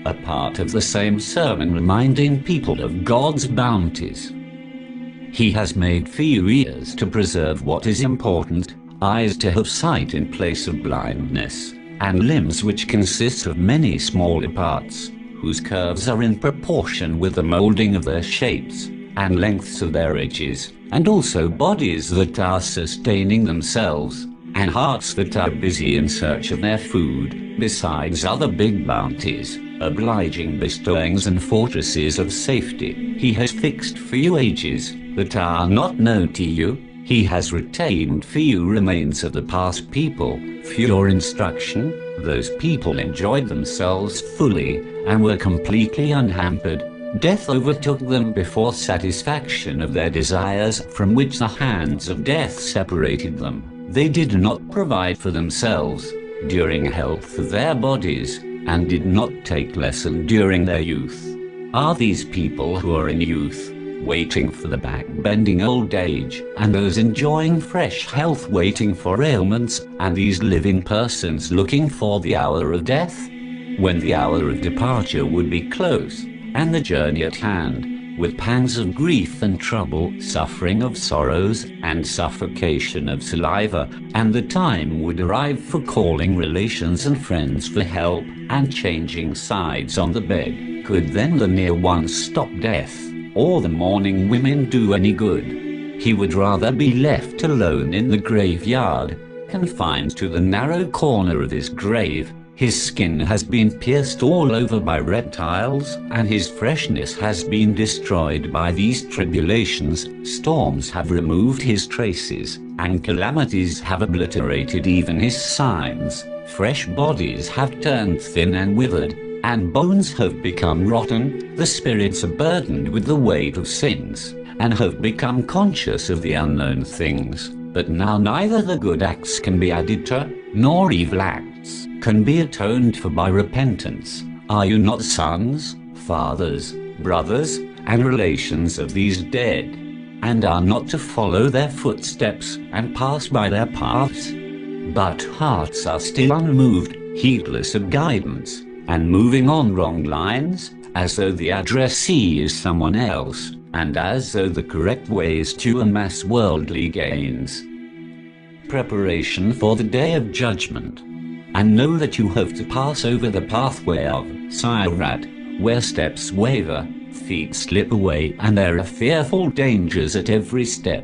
a part of the same sermon reminding people of God's bounties. He has made for you ears to preserve what is important, eyes to have sight in place of blindness, and limbs which consist of many smaller parts, whose curves are in proportion with the molding of their shapes, and lengths of their edges, and also bodies that are sustaining themselves, and hearts that are busy in search of their food, besides other big bounties, obliging bestowings and fortresses of safety. He has fixed for you ages that are not known to you. He has retained for you remains of the past people, for your instruction. Those people enjoyed themselves fully, and were completely unhampered. Death overtook them before satisfaction of their desires, from which the hands of death separated them. They did not provide for themselves during health of their bodies, and did not take lesson during their youth. Are these people who are in youth, waiting for the back-bending old age, and those enjoying fresh health waiting for ailments, and these living persons looking for the hour of death? When the hour of departure would be close, and the journey at hand, with pangs of grief and trouble, suffering of sorrows, and suffocation of saliva, and the time would arrive for calling relations and friends for help, and changing sides on the bed, could then the near ones stop death, or the mourning women do any good? He would rather be left alone in the graveyard, confined to the narrow corner of his grave. His skin has been pierced all over by reptiles, and his freshness has been destroyed by these tribulations. Storms have removed his traces, and calamities have obliterated even his signs. Fresh bodies have turned thin and withered, and bones have become rotten. The spirits are burdened with the weight of sins, and have become conscious of the unknown things. But now neither the good acts can be added to, nor evil acts can be atoned for by repentance. Are you not sons, fathers, brothers, and relations of these dead, and are not to follow their footsteps, and pass by their paths? But hearts are still unmoved, heedless of guidance, and moving on wrong lines, as though the addressee is someone else, and as though the correct way is to amass worldly gains. Preparation for the day of judgment. And know that you have to pass over the pathway of Sirat, where steps waver, feet slip away, and there are fearful dangers at every step.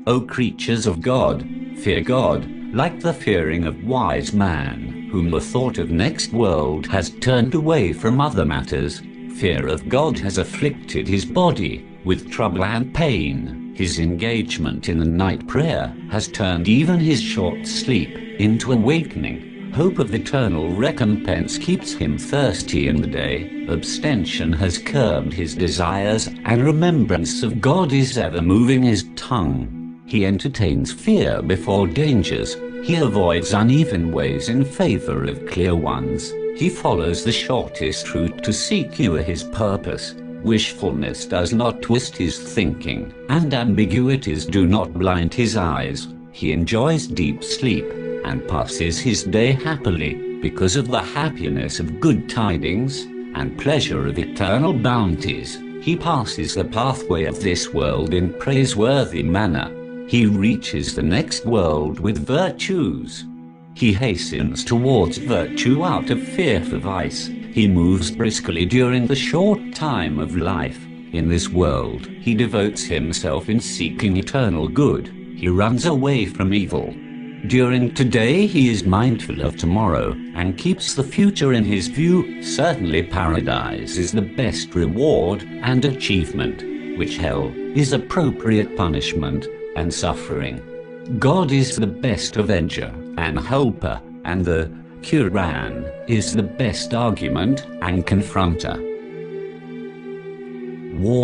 O creatures of God, fear God, like the fearing of wise man, whom the thought of next world has turned away from other matters. Fear of God has afflicted his body with trouble and pain. His engagement in the night prayer has turned even his short sleep into awakening. Hope of eternal recompense keeps him thirsty in the day. Abstention has curbed his desires, and remembrance of God is ever moving his tongue. He entertains fear before dangers. He avoids uneven ways in favor of clear ones. He follows the shortest route to secure his purpose. Wishfulness does not twist his thinking, and ambiguities do not blind his eyes. He enjoys deep sleep, and passes his day happily, because of the happiness of good tidings, and pleasure of eternal bounties. He passes the pathway of this world in praiseworthy manner. He reaches the next world with virtues. He hastens towards virtue out of fear for vice. He moves briskly during the short time of life. In this world, he devotes himself in seeking eternal good. He runs away from evil. During today he is mindful of tomorrow, and keeps the future in his view. Certainly paradise is the best reward and achievement, which hell is appropriate punishment and suffering. God is the best avenger and helper, and the Quran is the best argument and confronter. Warm